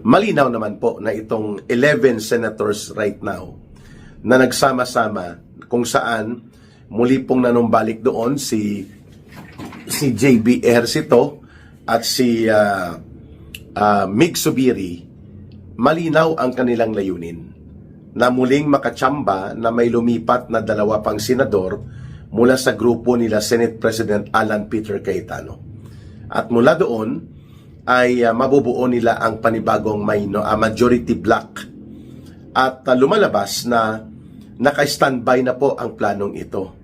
malinaw naman po na itong 11 senators right now na nagsama-sama kung saan muli pong nanumbalik doon si JB Ejercito at si Mig Zubiri, malinaw ang kanilang layunin na muling makatsamba na may lumipat na 2 pang senador mula sa grupo nila Senate President Alan Peter Cayetano. At mula doon ay mabubuo nila ang panibagong majority block. At lumalabas na naka-standby na po ang planong ito.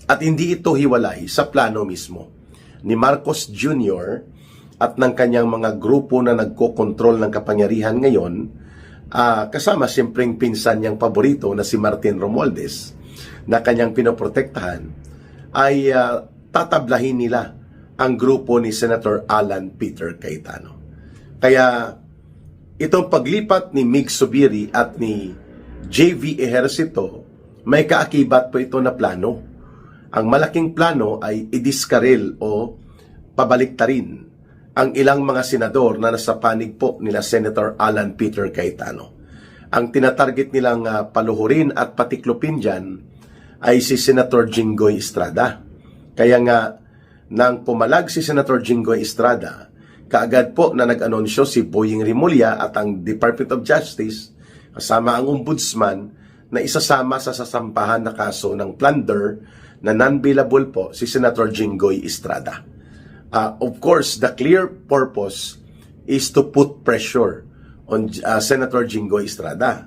At hindi ito hiwalay sa plano mismo ni Marcos Jr. at ng kanyang mga grupo na nagkokontrol ng kapangyarihan ngayon, kasama siyempreng pinsan niyang paborito na si Martin Romualdez na kanyang pinoprotektahan, ay tatablahin nila ang grupo ni Senator Alan Peter Cayetano. Kaya itong paglipat ni Mig Zubiri at ni JV Ejercito, may kaakibat po ito na plano. Ang malaking plano ay idiskarel o pabaliktarin ang ilang mga senador na nasa panig po nila Senator Alan Peter Cayetano. Ang tinatarget nilang paluhurin at patiklopin dyan ay si Senator Jinggoy Estrada. Kaya nga, nang pumalag si Senator Jinggoy Estrada, kaagad po na nag-anunsyo si Boying Rimulya at ang Department of Justice, kasama ang Ombudsman, na isasama sa sasampahan na kaso ng plunder na non-bailable po si Senator Jinggoy Estrada. Of course, the clear purpose is to put pressure on Senator Jinggoy Estrada.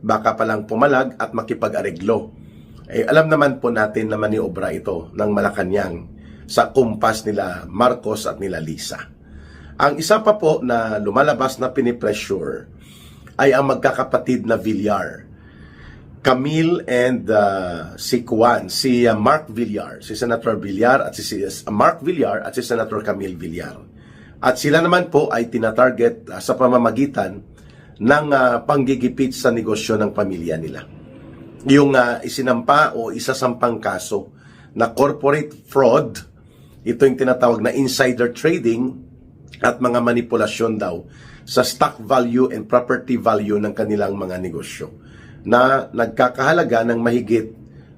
Baka palang pumalag at makipag-areglo. Alam naman po natin na maniobra ito ng Malacanang sa kumpas nila Marcos at nila Lisa. Ang isa pa po na lumalabas na pinipressure ay ang magkakapatid na Villar. Camille and si Mark Villar, si Senator Villar at si Mark Villar at si Senator Camille Villar. At sila naman po ay tinatarget sa pamamagitan ng panggigipit sa negosyo ng pamilya nila. Yung isinampa o isasampang kaso na corporate fraud, ito yung tinatawag na insider trading at mga manipulasyon daw sa stock value and property value ng kanilang mga negosyo na nagkakahalaga ng mahigit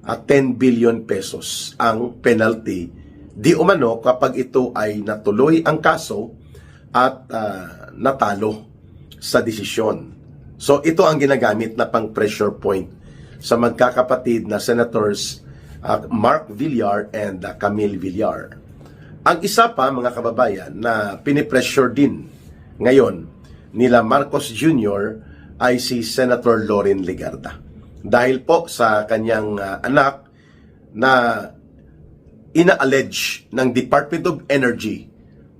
10 billion pesos ang penalty di umano kapag ito ay natuloy ang kaso at natalo sa desisyon. So ito ang ginagamit na pang pressure point sa magkakapatid na Senators Mark Villar and Camille Villar. Ang isa pa, mga kababayan, na pinipressure din ngayon nila Marcos Jr. ay si Senator Loren Legarda. Dahil po sa kanyang anak na ina-allege ng Department of Energy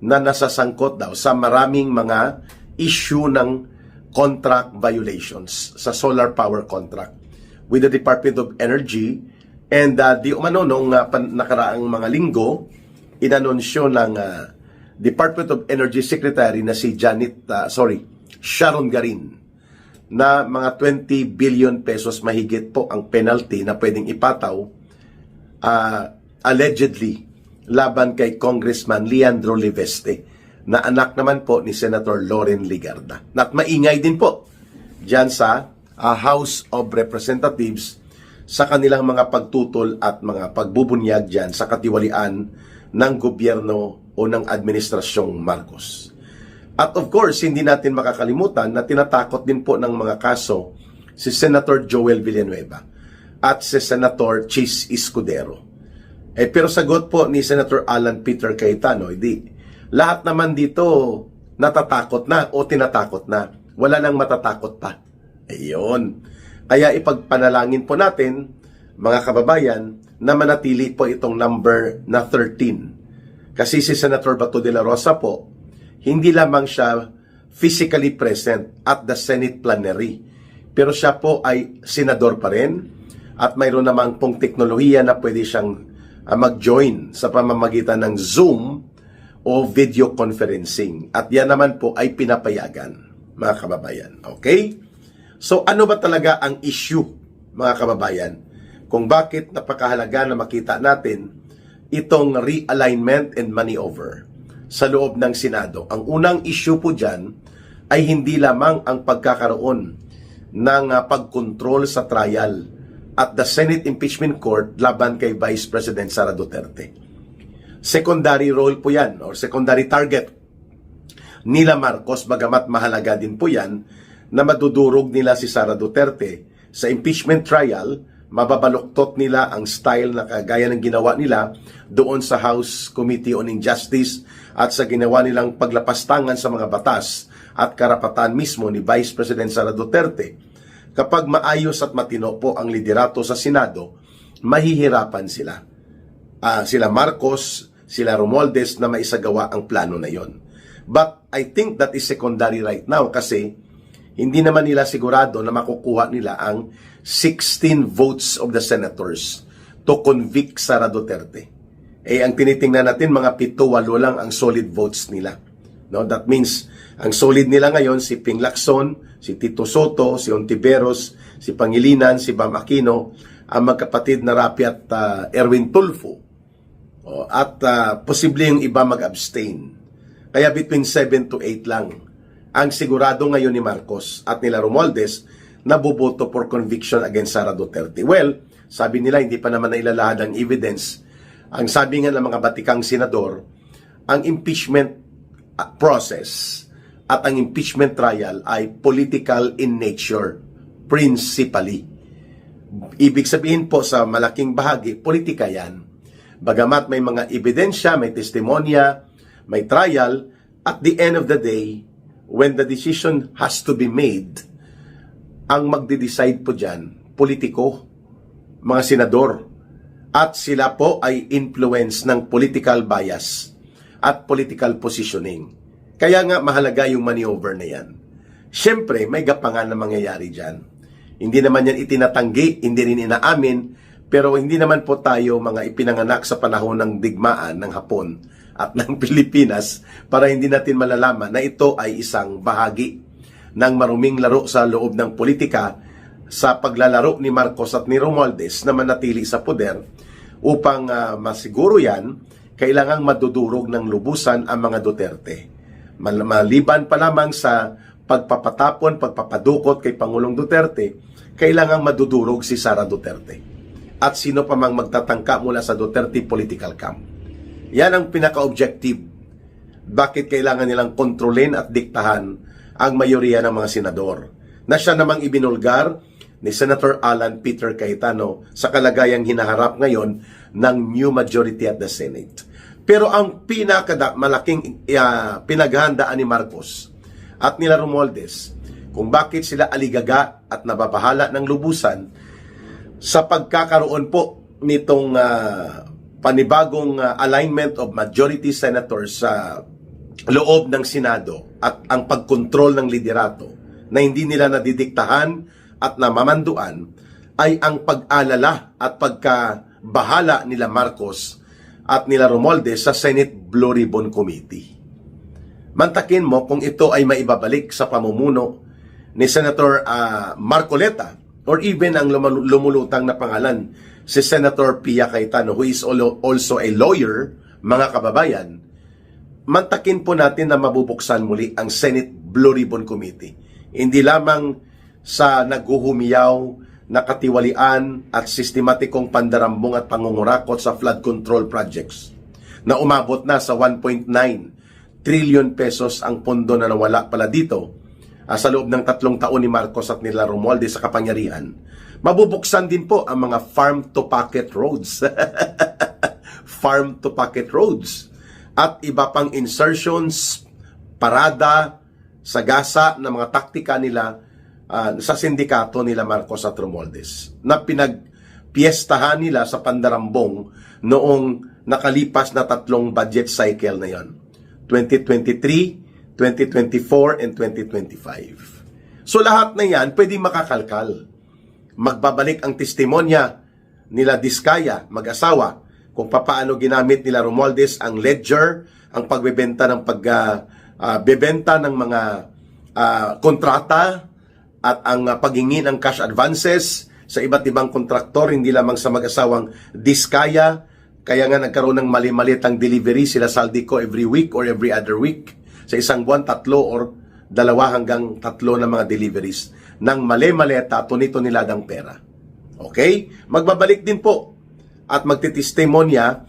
na nasasangkot daw sa maraming mga issue ng contract violations sa solar power contract with the Department of Energy. And di umano nung nakaraang mga linggo, inanunsyo ng Department of Energy Secretary na si Sharon Garin na mga 20 billion pesos mahigit po ang penalty na pwedeng ipataw allegedly laban kay Congressman Leandro Leveste na anak naman po ni Senator Loren Legarda. At maingay din po dyan sa House of Representatives sa kanilang mga pagtutol at mga pagbubunyag dyan sa katiwalian ng gobyerno o ng administrasyong Marcos. At of course, hindi natin makakalimutan na tinatakot din po ng mga kaso si Senator Joel Villanueva at si Senator Chis Escudero. Pero sagot po ni Senator Alan Peter Cayetano, lahat naman dito natatakot na o tinatakot na. Wala nang matatakot pa. Ayun. Kaya ipagpanalangin po natin, mga kababayan, na manatili po itong number na 13. Kasi si Senator Bato de la Rosa po, hindi lamang siya physically present at the Senate plenary, pero siya po ay senador pa rin at mayroon namang pong teknolohiya na pwede siyang mag-join sa pamamagitan ng Zoom o video conferencing. At yan naman po ay pinapayagan, mga kababayan. Okay? So ano ba talaga ang issue, mga kababayan? Kung bakit napakahalaga na makita natin itong realignment and maneuver sa loob ng Senado. Ang unang issue po dyan ay hindi lamang ang pagkakaroon ng pagkontrol sa trial at the Senate Impeachment Court laban kay Vice President Sara Duterte. Secondary role po yan or secondary target nila Marcos, bagamat mahalaga din po yan na madudurog nila si Sara Duterte sa impeachment trial. Mababaluktot nila ang style na kagaya ng ginawa nila doon sa House Committee on Injustice at sa ginawa nilang paglapastangan sa mga batas at karapatan mismo ni Vice President Sara Duterte. Kapag maayos at matino po ang liderato sa Senado, mahihirapan sila. Sila Marcos, sila Romualdez na maisagawa ang plano na yon. But I think that is secondary right now kasi hindi naman nila sigurado na makukuha nila ang 16 votes of the senators to convict Sara Duterte. Ang tinitingnan natin, mga 7-8 lang ang solid votes nila. No, that means, ang solid nila ngayon, si Ping Lacson, si Tito Soto, si Ontiveros, si Pangilinan, si Bam Aquino, ang magkapatid na Rapi at Erwin Tulfo. At posible yung iba mag-abstain. Kaya between 7 to 8 lang ang sigurado ngayon ni Marcos at nila Romualdez na boboto for conviction against Sara Duterte. Well, sabi nila hindi pa naman nailalahad ang evidence. Ang sabi nga ng mga batikang senador, ang impeachment process at ang impeachment trial ay political in nature, principally. Ibig sabihin po sa malaking bahagi, politika yan. Bagamat may mga ebidensya, may testimonya, may trial, at the end of the day, when the decision has to be made, ang magde-decide po dyan, politiko, mga senador, at sila po ay influence ng political bias at political positioning. Kaya nga mahalaga yung maneuver na yan. Siyempre, may gapangan na mangyayari dyan. Hindi naman yan itinatanggi, hindi rin inaamin, pero hindi naman po tayo mga ipinanganak sa panahon ng digmaan ng Hapon at ng Pilipinas para hindi natin malalaman na ito ay isang bahagi ng maruming laro sa loob ng politika sa paglalaro ni Marcos at ni Romualdez na manatili sa poder. Upang masiguro yan, kailangang madudurog ng lubusan ang mga Duterte. Maliban pa lamang sa pagpapatapon, pagpapadukot kay Pangulong Duterte, kailangang madudurog si Sara Duterte. At sino pa mang magtatangka mula sa Duterte political camp. Yan ang pinaka-objective. Bakit kailangan nilang kontrolin at diktahan ang mayoriya ng mga senador, na siya namang ibinulgar ni Senator Alan Peter Cayetano sa kalagayang hinaharap ngayon ng new majority at the Senate. Pero ang malaking pinaghahandaan ni Marcos at nila Romualdez kung bakit sila aligaga at nababahala ng lubusan sa pagkakaroon po nitong panibagong alignment of majority senators sa loob ng Senado at ang pagkontrol ng liderato na hindi nila nadidiktahan at namamanduan ay ang pag-alala at pagkabahala nila Marcos at nila Romualdez sa Senate Blue Ribbon Committee. Mantakin mo kung ito ay maibabalik sa pamumuno ni Senator Marcoleta or even ang lumulutang na pangalan si Senator Pia Cayetano who is also a lawyer, mga kababayan. Mantakin po natin na mabubuksan muli ang Senate Blue Ribbon Committee. Hindi lamang sa naghuhumiyaw na katiwalian at sistematikong pandarambong at pangungurakot sa flood control projects na umabot na sa 1.9 trillion pesos ang pondo na nawala pala dito sa loob ng 3 taon ni Marcos at nila Romualdez sa kapangyarihan. Mabubuksan din po ang mga farm-to-pocket roads. Farm-to-pocket roads. At iba pang insertions, parada, sagasa na mga taktika nila sa sindikato nila Marcos at Romualdez na pinagpiestahan nila sa pandarambong noong nakalipas na 3 budget cycle na yon, 2023, 2024, and 2025. So lahat na yan pwedeng makakalkal. Magbabalik ang testimonya nila Diskaya, mag-asawa, kung papaano ginamit nila Romualdez ang ledger, ang pagbebenta ng bebenta ng mga kontrata at ang paghingi ng cash advances sa iba't ibang kontraktor, hindi lamang sa mag-asawang Diskaya. Kaya nga nagkaroon ng mali-malitang delivery sila Saldico every week or every other week. Sa isang buwan, 3 or 2 hanggang 3 na mga deliveries ng mali-maleta, tunito-niladang pera. Okay? Magbabalik din po at magtitestimonya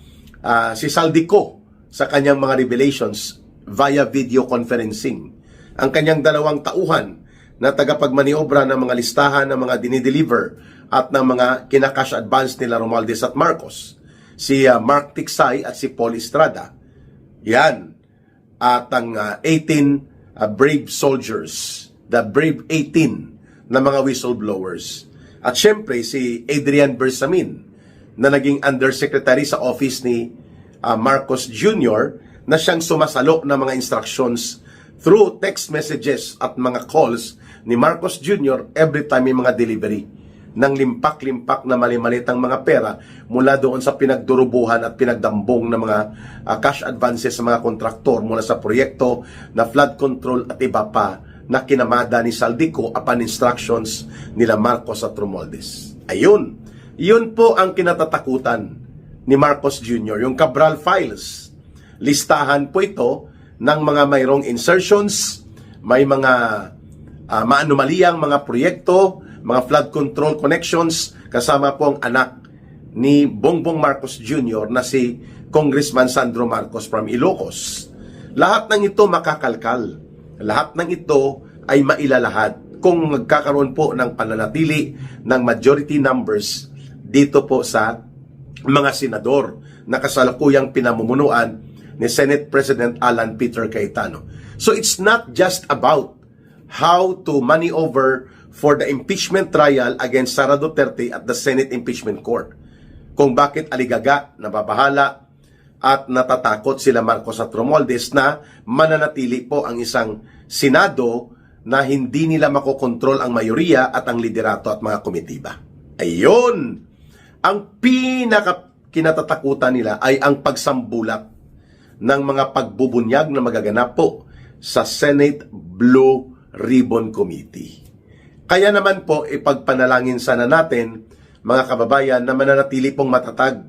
si Saldico sa kanyang mga revelations via video conferencing. Ang kanyang 2 tauhan na tagapagmaniobra ng mga listahan ng mga dinideliver at ng mga kinakash advance nila Romualdez at Marcos. Si Mark Tiksay at si Paul Estrada. Yan. At ang 18 brave soldiers, the brave 18 na mga whistleblowers. At syempre si Adrian Bersamin na naging undersecretary sa office ni Marcos Jr. na siyang sumasalo ng mga instructions through text messages at mga calls ni Marcos Jr. every time may mga delivery ng limpak-limpak na mali-malitang mga pera mula doon sa pinagdurubuhan at pinagdambong ng mga cash advances sa mga kontraktor mula sa proyekto na flood control at iba pa na kinamada ni Saldico upon instructions nila Marcos at Romualdez. Ayun. Yun po ang kinatatakutan ni Marcos Jr., yung Cabral Files. Listahan po ito ng mga mayroong insertions, may mga maanumaliyang mga proyekto, mga flood control connections, kasama po ang anak ni Bongbong Marcos Jr. na si Congressman Sandro Marcos from Ilocos. Lahat ng ito makakalkal. Lahat ng ito ay mailalahad kung magkakaroon po ng pananatili ng majority numbers dito po sa mga senador na kasalukuyang pinamumunuan ni Senate President Alan Peter Cayetano. So it's not just about how to maneuver for the impeachment trial against Sara Duterte at the Senate Impeachment Court. Kung bakit aligaga, nababahala, at natatakot sila Marcos at Romualdez na mananatili po ang isang Senado na hindi nila makokontrol ang mayoriya at ang liderato at mga komitiba. Ayun! Ang kinatatakutan nila ay ang pagsambulat ng mga pagbubunyag na magaganap po sa Senate Blue Ribbon Committee. Kaya naman po, ipagpanalangin sana natin, mga kababayan, na mananatili pong matatag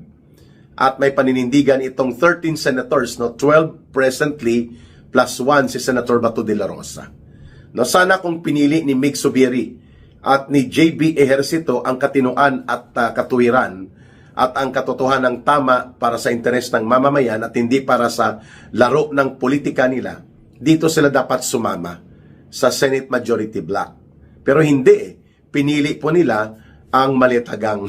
at may paninindigan itong 13 senators, 12 presently, plus 1 si Senator Bato de la Rosa. Sana kung pinili ni Mig Zubiri at ni JB Ejercito ang katinuan at katuwiran at ang katotohanan ng tama para sa interes ng mamamayan at hindi para sa laro ng politika nila, dito sila dapat sumama sa Senate Majority Block. Pero hindi, pinili po nila ang maletagang.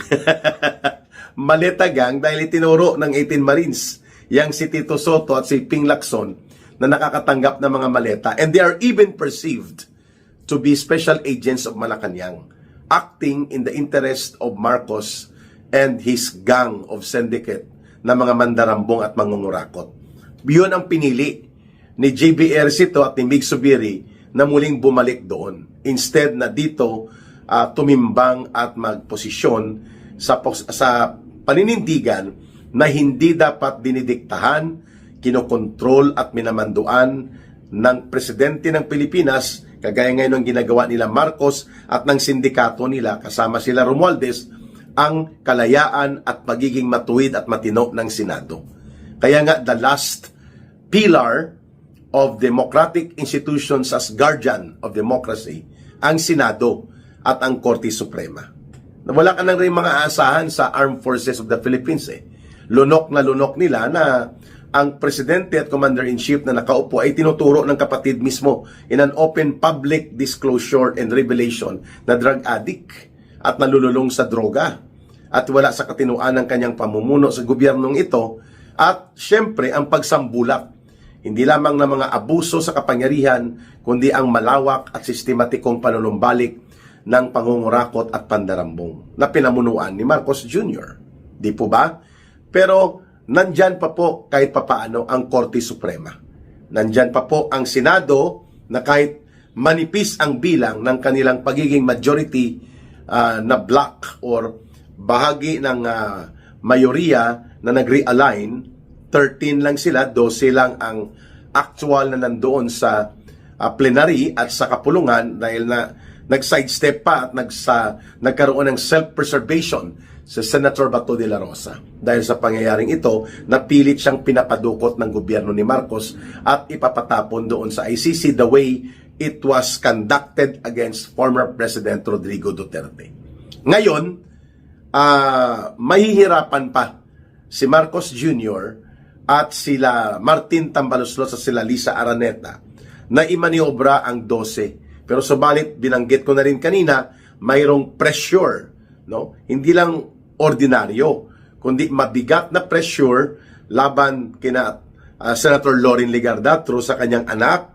Maletagang dahil itinuro ng 18 Marines, yang si Tito Soto at si Ping Lacson na nakakatanggap ng mga maleta. And they are even perceived to be special agents of Malacanang, acting in the interest of Marcos and his gang of syndicate na mga mandarambong at mangungurakot. Yun ang pinili ni JB Ejercito at ni Mig Zubiri na muling bumalik doon. Instead na dito tumimbang at magposisyon sa paninindigan na hindi dapat dinidiktahan, kinokontrol at minamanduan ng presidente ng Pilipinas, kagaya ngayon ng ginagawa nila Marcos at ng sindikato nila, kasama sila Romualdez, ang kalayaan at pagiging matuwid at matino ng Senado. Kaya nga, the last pillar of democratic institutions as guardian of democracy, ang Senado at ang Korte Suprema. Wala ka nang rin mga aasahan sa Armed Forces of the Philippines. Lunok na lunok nila na ang Presidente at Commander-in-Chief na nakaupo ay tinuturo ng kapatid mismo in an open public disclosure and revelation na drug addict at nalululong sa droga at wala sa katinuan ng kanyang pamumuno sa gobyernong ito at syempre ang pagsambulak hindi lamang ng mga abuso sa kapangyarihan kundi ang malawak at sistematikong panunumbalik ng pangungurakot at pandarambong na pinamunuan ni Marcos Jr. Di po ba? Pero nandyan pa po kahit papaano ang Korte Suprema. Nandyan pa po ang Senado na kahit manipis ang bilang ng kanilang pagiging majority na block or bahagi ng mayoriya na nag-realign, 13 lang sila, 12 lang ang actual na nandoon sa plenary at sa kapulungan dahil na nag-sidestep pa at nagkaroon ng self-preservation sa Senator Bato de la Rosa. Dahil sa pangyayaring ito, napilit siyang pinapadukot ng gobyerno ni Marcos at ipapatapon doon sa ICC the way it was conducted against former President Rodrigo Duterte. Ngayon, mahihirapan pa si Marcos Jr. at sila Martin Tambaloslos at sila Lisa Araneta na imaniobra ang 12. Pero subalit, binanggit ko na rin kanina, mayroong pressure, no? Hindi lang ordinaryo, kundi mabigat na pressure laban kina Senator Loren Legarda through sa kanyang anak,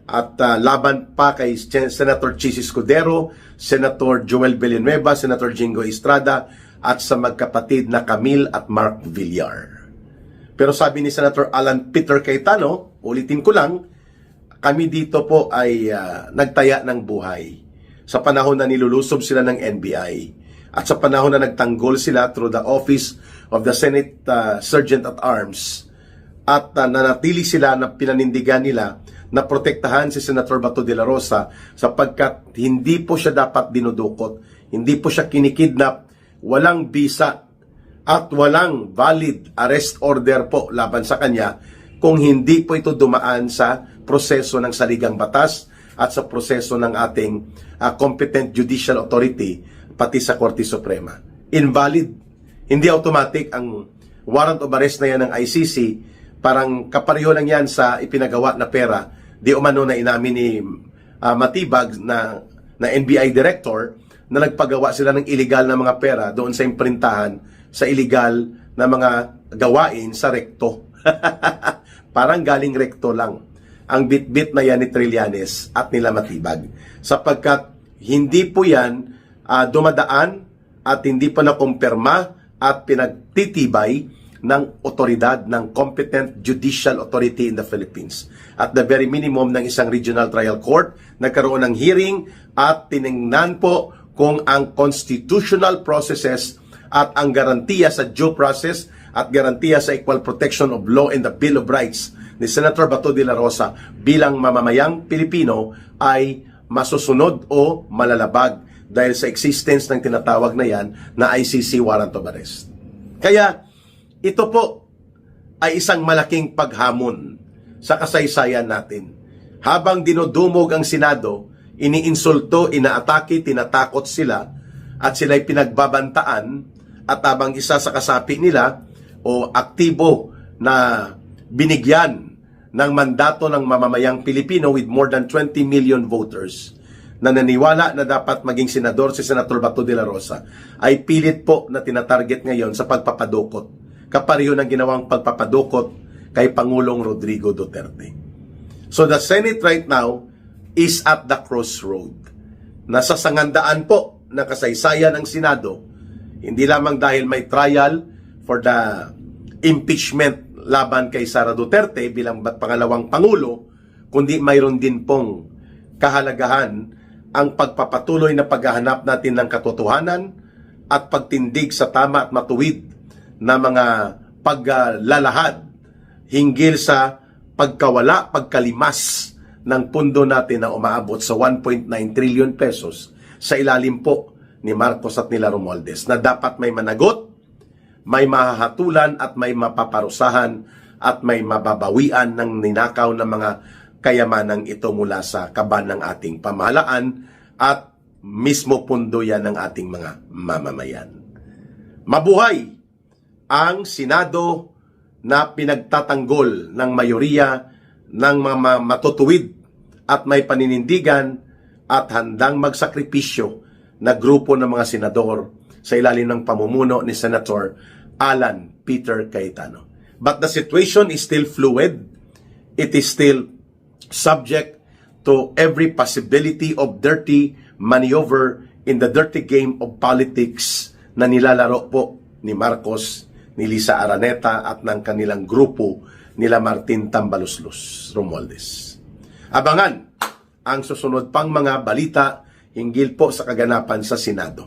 at laban pa kay Senator Chis Escudero, Senator Joel Villanueva, Senator Jingo Estrada, at sa magkapatid na Camille at Mark Villar. Pero sabi ni Senator Alan Peter Cayetano, ulitin ko lang, kami dito po ay nagtaya ng buhay sa panahon na nilulusob sila ng NBI at sa panahon na nagtanggol sila through the Office of the Senate Sergeant at Arms, at nanatili sila na pinanindigan nila na protektahan si Senator Bato de la Rosa sapagkat hindi po siya dapat dinudukot, hindi po siya kinikidnap, walang bisa at walang valid arrest order po laban sa kanya kung hindi po ito dumaan sa proseso ng saligang batas at sa proseso ng ating competent judicial authority pati sa Korte Suprema. Invalid. Hindi automatic ang warrant of arrest na yan ng ICC, parang kapareho lang yan sa ipinagawa na pera. Di umano na inamin ni Matibag na NBI director na nagpagawa sila ng illegal na mga pera doon sa imprintahan sa illegal na mga gawain sa rekto. Parang galing rekto lang ang bit-bit na yan ni Trillanes at nila Matibag. Sapagkat hindi po yan dumadaan at hindi pa nakumpirma at pinagtitibay ng otoridad ng competent judicial authority in the Philippines. At the very minimum ng isang regional trial court, nagkaroon ng hearing at tiningnan po kung ang constitutional processes at ang garantiya sa due process at garantiya sa equal protection of law and the Bill of Rights ni Senator Bato de la Rosa bilang mamamayang Pilipino ay masusunod o malalabag dahil sa existence ng tinatawag na yan na ICC warrant of arrest. Kaya ito po ay isang malaking paghamon sa kasaysayan natin. Habang dinudumog ang Senado, iniinsulto, inaatake, tinatakot sila at sila'y pinagbabantaan, at habang isa sa kasapi nila o aktibo na binigyan ng mandato ng mamamayang Pilipino with more than 20 million voters na naniwala na dapat maging senador si Senator Bato de la Rosa, ay pilit po na tinatarget ngayon sa pagpapadukot. Kapareho ng ginawang pagpapadukot kay Pangulong Rodrigo Duterte. So the Senate right now is at the crossroad. Nasa sangandaan po ng kasaysayan ng Senado, hindi lamang dahil may trial for the impeachment laban kay Sara Duterte bilang pangalawang Pangulo, kundi mayroon din pong kahalagahan ang pagpapatuloy na paghahanap natin ng katotohanan at pagtindig sa tama at matuwid na mga paglalahad hinggil sa pagkawala, pagkalimas ng pundo natin na umaabot sa 1.9 trillion pesos sa ilalim po ni Marcos at nila Romualdez, na dapat may managot, may mahahatulan at may mapaparusahan at may mababawian ng ninakaw ng mga kayamanang ito mula sa kaban ng ating pamahalaan at mismo pundo yan ng ating mga mamamayan. Mabuhay ang Senado na pinagtatanggol ng mayoriya ng mga matutuwid at may paninindigan at handang magsakripisyo na grupo ng mga senador sa ilalim ng pamumuno ni Senator Alan Peter Cayetano. But the situation is still fluid. It is still subject to every possibility of dirty maneuver in the dirty game of politics na nilalaro po ni Marcos, ni Lisa Araneta at ng kanilang grupo nila Martin Tambaloslos Romualdez. Abangan ang susunod pang mga balita hinggil po sa kaganapan sa Senado.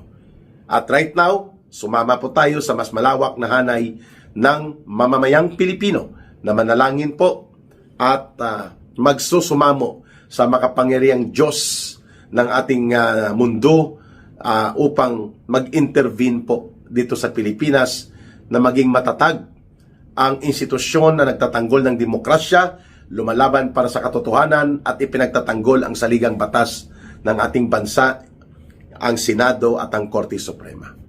At right now, sumama po tayo sa mas malawak na hanay ng mamamayang Pilipino na manalangin po at magsusumamo sa makapangyarihang Diyos ng ating mundo upang mag-intervene po dito sa Pilipinas na maging matatag ang institusyon na nagtatanggol ng demokrasya lumalaban para sa katotohanan at ipinagtatanggol ang saligang batas ng ating bansa, ang Senado at ang Korte Suprema.